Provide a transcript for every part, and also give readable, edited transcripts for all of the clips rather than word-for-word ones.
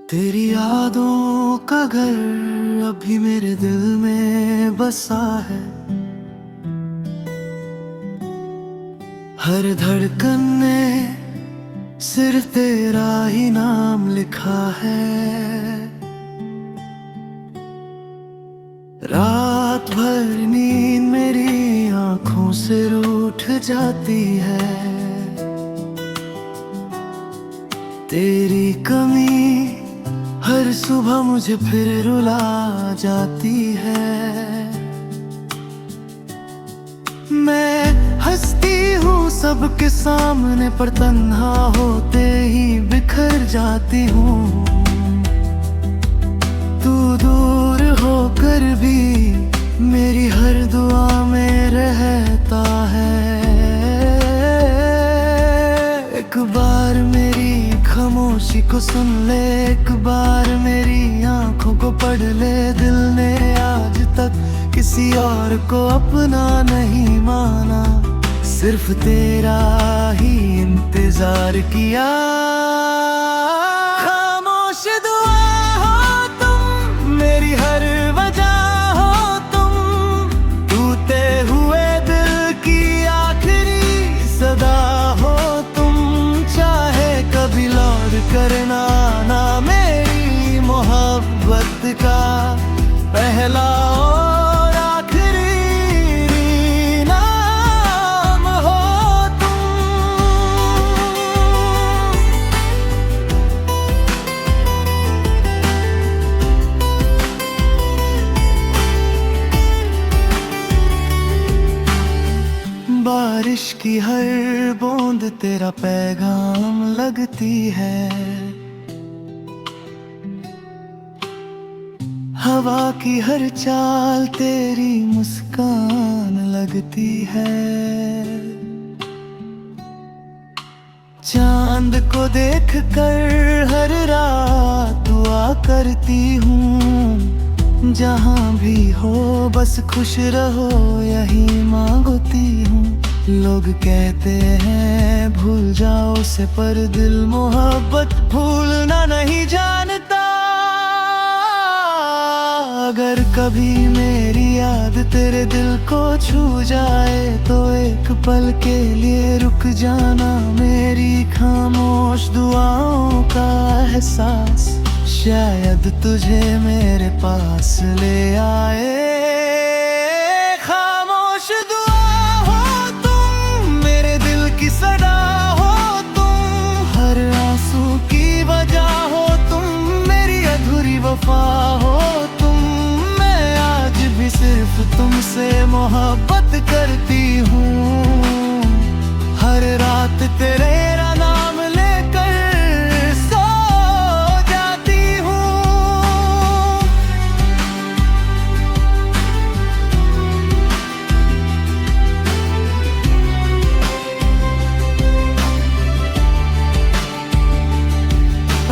तेरी यादों का घर अभी मेरे दिल में बसा है। हर धड़कन ने सिर्फ तेरा ही नाम लिखा है। रात भर नींद मेरी आंखों से रूठ जाती है। तेरी कमी हर सुबह मुझे फिर रुला जाती है। मैं हंसती हूँ सबके सामने पर तन्हा होते ही बिखर जाती हूँ। तू दूर होकर भी मेरी हर दुआ में रहता है। एक बार मेरी खामोशी को सुन ले, एक बार मेरी आंखों को पढ़ ले। दिल ने आज तक किसी और को अपना नहीं माना, सिर्फ तेरा ही इंतजार किया। खामोश दुआ हो तुम, मेरी हर वजह हो तुम। टूटे हुए दिल की आखिरी सदा हो तुम। चाहे कभी लौट करना ना मेरी मोहब्बत का पहला और आखिरी नाम हो तुम। बारिश की हर बूंद तेरा पैगाम लगती है। हवा की हर चाल तेरी मुस्कान लगती है। चांद को देख कर हर रात दुआ करती हूँ। जहाँ भी हो बस खुश रहो यही मांगती हूँ। लोग कहते हैं भूल जाओ उसे, पर दिल मोहब्बत भूलना नहीं जानता। अगर कभी मेरी याद तेरे दिल को छू जाए तो एक पल के लिए रुक जाना। मेरी खामोश दुआओं का एहसास शायद तुझे मेरे पास ले आए। खामोश दुआ हो तुम, मेरे दिल की सदा हो तुम। हर आंसू की वजह हो तुम, मेरी अधूरी वफा हो तुम। मैं आज भी सिर्फ तुमसे मोहब्बत करती हूँ। हर रात तेरा नाम लेकर सो जाती हूँ।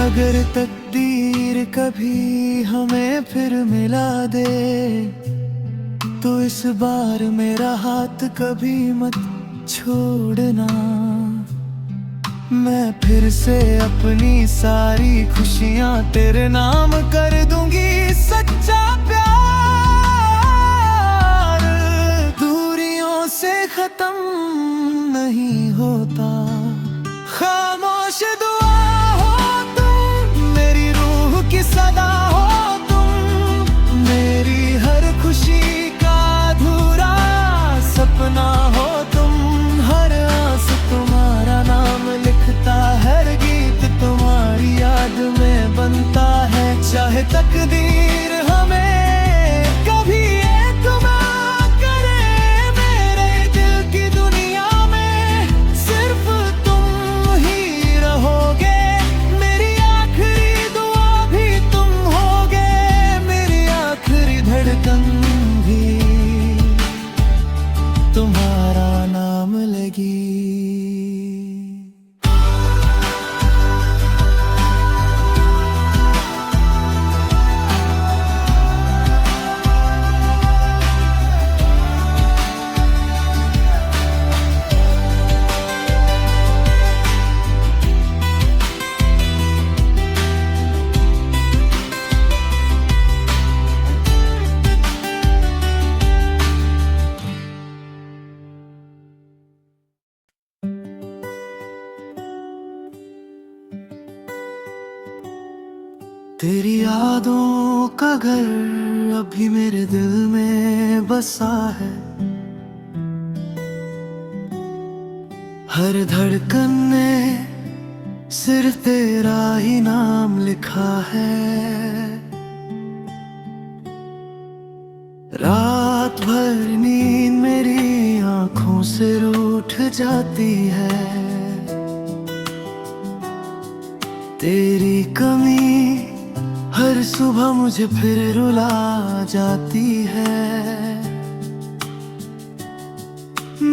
अगर तकदीर कभी हमें फिर मिला दे तो इस बार मेरा हाथ कभी मत छोड़ना। मैं फिर से अपनी सारी खुशियाँ तेरे नाम कर दूंगी। सच्चा प्यार दूरियों से खत्म नहीं होता। खामोश दुआ हो तुम, मेरी रूह की सदा हो तुम। मेरी हर खुशी का अधूरा सपना हो तुम। हर आंसू तुम्हारा नाम लिखता, हर गीत तुम्हारी याद में बनता है। चाहे तकदीर हमें कभी एक ना करे, मेरे दिल की दुनिया में सिर्फ तुम ही रहोगे। मेरी आखिरी दुआ भी तुम होगे, मेरी आखिरी धड़कन भी तुम्हारा नाम लगी। तेरी यादों का घर अभी मेरे दिल में बसा है। हर धड़कन ने सिर्फ तेरा ही नाम लिखा है। रात भर नींद मेरी आंखों से रूठ जाती है। तेरी कमी हर सुबह मुझे फिर रुला जाती है।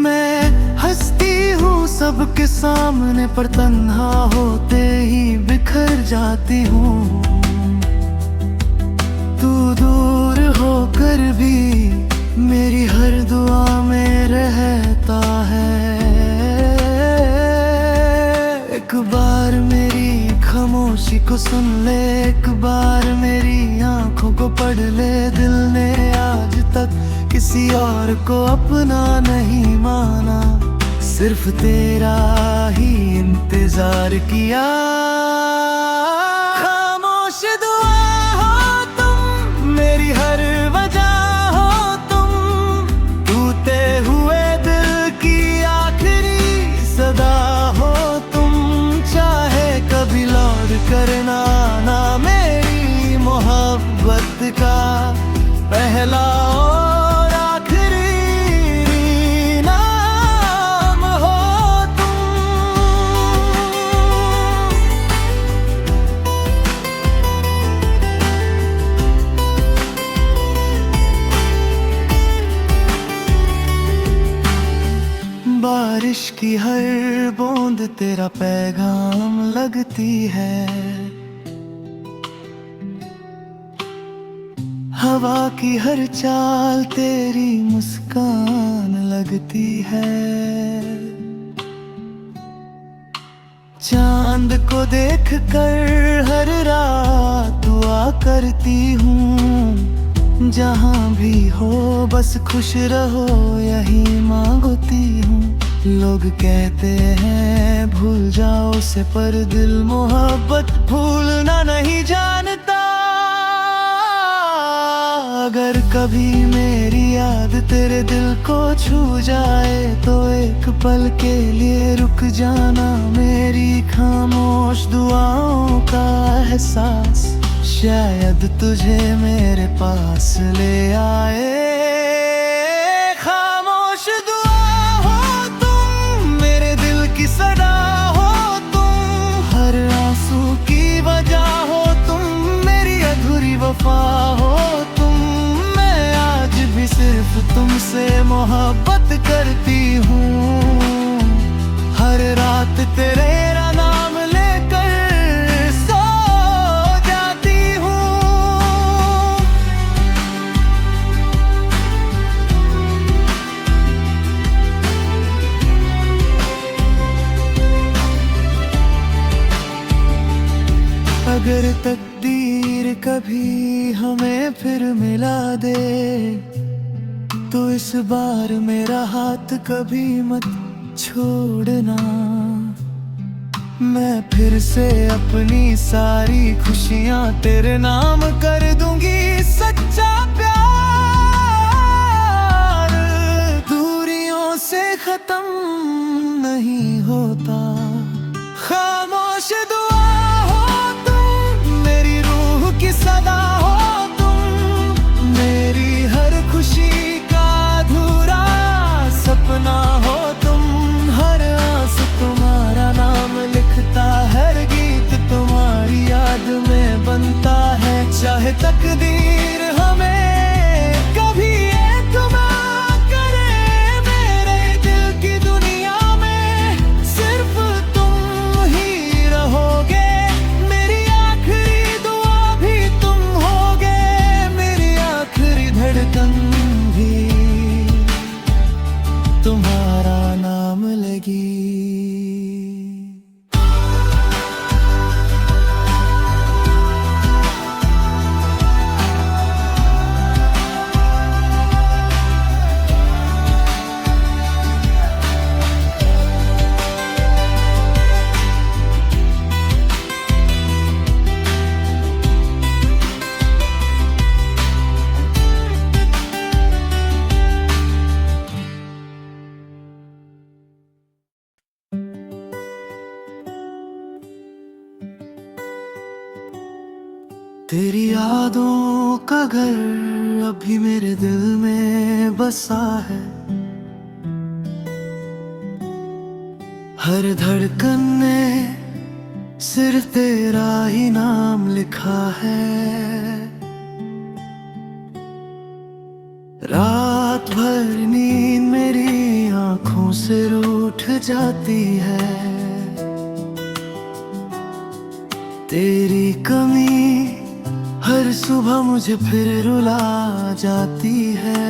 मैं हंसती हूँ सबके सामने पर तन्हा होते ही बिखर जाती हूँ। तू दूर होकर भी मेरी हर दुआ में रहता है। एक बार मेरी खामोशी को सुन ले, एक बार मेरी आंखों को पढ़ ले। दिल ने आज तक किसी और को अपना नहीं माना, सिर्फ तेरा ही इंतजार किया। खामोश दुआ हो तुम, मेरी हर वजह हो तुम। टूटे हुए दिल की आखिरी सदा हो तुम। चाहे कभी लौट करना ना मेरी मोहब्बत का पहला और आखिरी नाम हो तुम। बारिश की हर बूंद तेरा पैगाम लगती है। हवा की हर चाल तेरी मुस्कान लगती है। चांद को देख कर हर रात दुआ करती हूँ। जहाँ भी हो बस खुश रहो यही मांगती हूँ। लोग कहते हैं भूल जाओ उसे, पर दिल मोहब्बत भूलना नहीं जानता। अगर कभी मेरी याद तेरे दिल को छू जाए तो एक पल के लिए रुक जाना। मेरी खामोश दुआओं का एहसास शायद तुझे मेरे पास ले आए। खामोश दुआ हो तुम, मेरे दिल की सदा हो तुम। हर आंसू की वजह हो तुम, मेरी अधूरी वफा हो तुम। मैं आज भी सिर्फ तुमसे मोहब्बत करती हूँ। हर रात तेरा नाम लेकर सो जाती हूँ। अगर तकदीर कभी हमें फिर मिला दे तो इस बार मेरा हाथ कभी मत छोड़ना। मैं फिर से अपनी सारी खुशियाँ तेरे नाम कर दूंगी। सच्चा प्यार दूरियों से खत्म नहीं होता। खामोश दुआ हो तुम, मेरी रूह की सदा हो तुम। मेरी हर खुशी का अधूरा सपना हो तुम। हर आंसू तुम्हारा नाम लिखता, हर गीत तुम्हारी याद में बनता है। चाहे तकदीर हमें कभी एक ना करे, मेरे दिल की दुनिया में सिर्फ तुम ही रहोगे। मेरी आखिरी दुआ भी तुम होगे, मेरी आखिरी धड़कन भी तुम्हारा नाम लगी। तेरी यादों का घर अभी मेरे दिल में बसा है। हर धड़कन में सिर्फ तेरा ही नाम लिखा है। रात भर नींद मेरी आंखों से रूठ जाती है। तेरी कमी हर सुबह मुझे फिर रुला जाती है।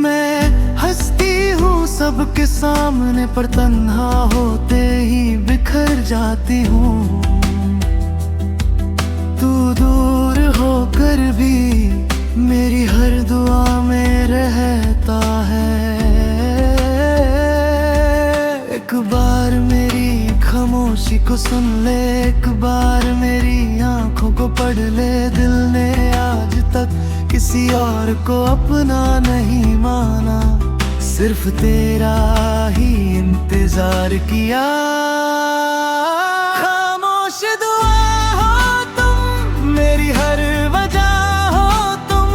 मैं हंसती हूँ सबके सामने पर तन्हा होते ही बिखर जाती हूँ। तू दूर होकर भी मेरी हर दुआ में रहता है। एक बार मेरी खामोशी को सुन ले, एक बार मेरी आंखों को पढ़ ले। दिल ने आज तक किसी और को अपना नहीं माना, सिर्फ तेरा ही इंतजार किया। खामोश दुआ हो तुम, मेरी हर वजह हो तुम,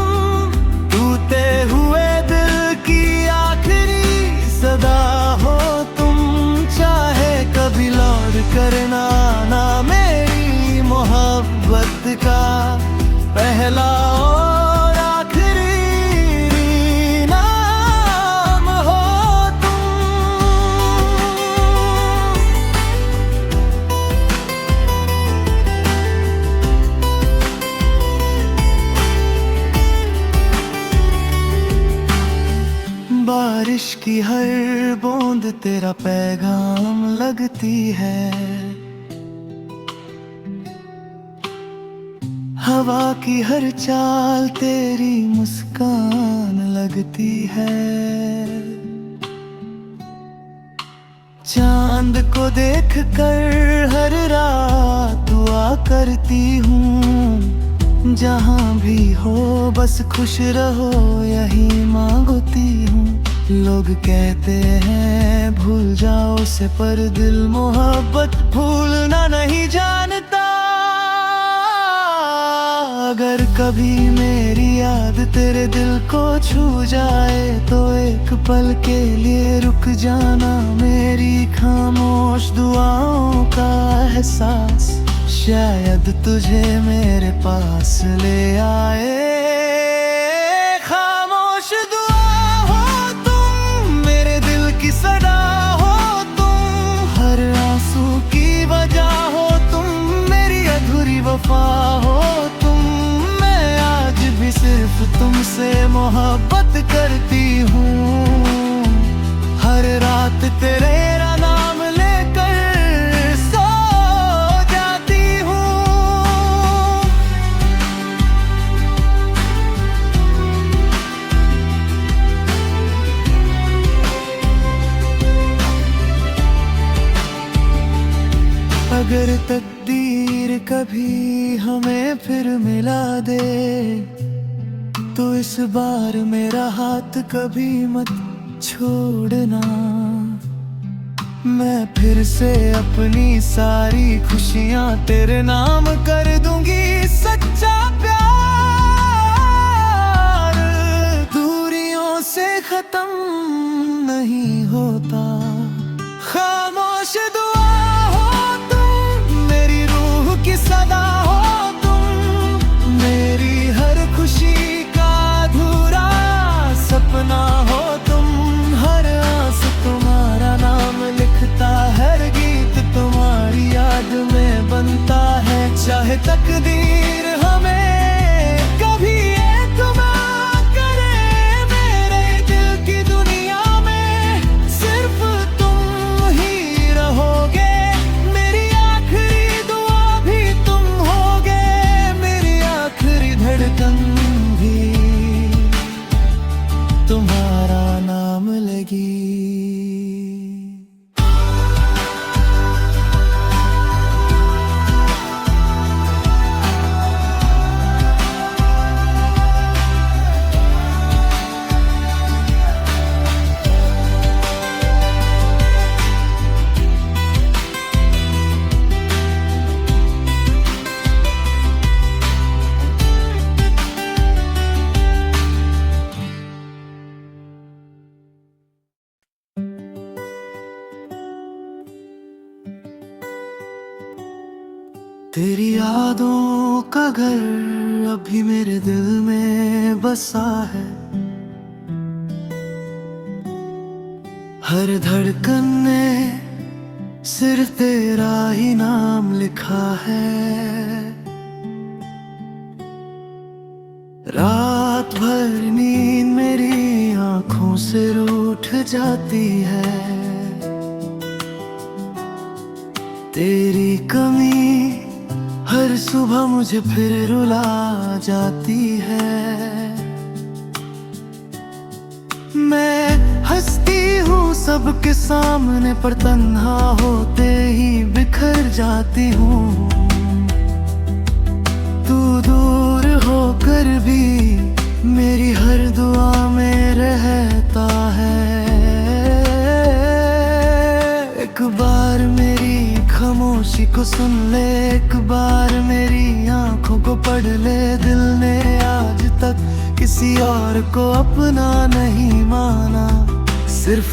टूटे हुए दिल की आखिरी सदा हो तुम। चाहे कभी लौट करना ना मेरी मोहब्बत का पहला और आखिरी नाम हो तुम। बारिश की हर बूंद तेरा पैगाम लगती है। हवा की हर चाल तेरी मुस्कान लगती है। चांद को देख कर हर रात दुआ करती हूँ। जहाँ भी हो बस खुश रहो यही मांगती हूँ। लोग कहते हैं भूल जाओ उसे, पर दिल मोहब्बत भूलना नहीं जानता। अगर कभी मेरी याद तेरे दिल को छू जाए तो एक पल के लिए रुक जाना। मेरी खामोश दुआओं का एहसास शायद तुझे मेरे पास ले आए। खामोश दुआ हो तुम, मेरे दिल की सदा हो तुम, हर आंसू की वजह हो तुम, मेरी अधूरी वफा हो तुम। मैं आज भी सिर्फ तुमसे मोहब्बत करती हूँ। हर रात तेरा नाम लेकर सो जाती हूँ। अगर तकदीर कभी हमें फिर मिला दे तो इस बार मेरा हाथ कभी मत छोड़ना। मैं फिर से अपनी सारी खुशियां तेरे नाम कर दूंगी। सच्चा प्यार दूरियों से खत्म नहीं होता। खामोश दुआ हो तुम, मेरी रूह की सदा हो तुम, मेरी हर खुशी का अधूरा सपना हो तुम। हर आस तुम्हारा नाम लिखता, हर गीत तुम्हारी याद में बनता है। चाहे तकदीर हमें कभी एक ना करे, मेरे दिल की दुनिया में सिर्फ तुम ही तेरी यादों का घर अभी मेरे दिल में बसा है। हर धड़कन ने सिर्फ तेरा ही नाम लिखा है। रात भर नींद मेरी आंखों से रूठ जाती है। तेरी कमी हर सुबह मुझे फिर रुला जाती है। मैं हंसती हूँ सबके सामने पर तन्हा होते ही बिखर जाती हूँ। तू दूर होकर भी मेरी हर दुआ में रहता है। एक बार मेरी खामोशी को सुन ले, एक बार मेरी आंखों को पढ़ ले। दिल ने आज तक किसी और को अपना नहीं माना, सिर्फ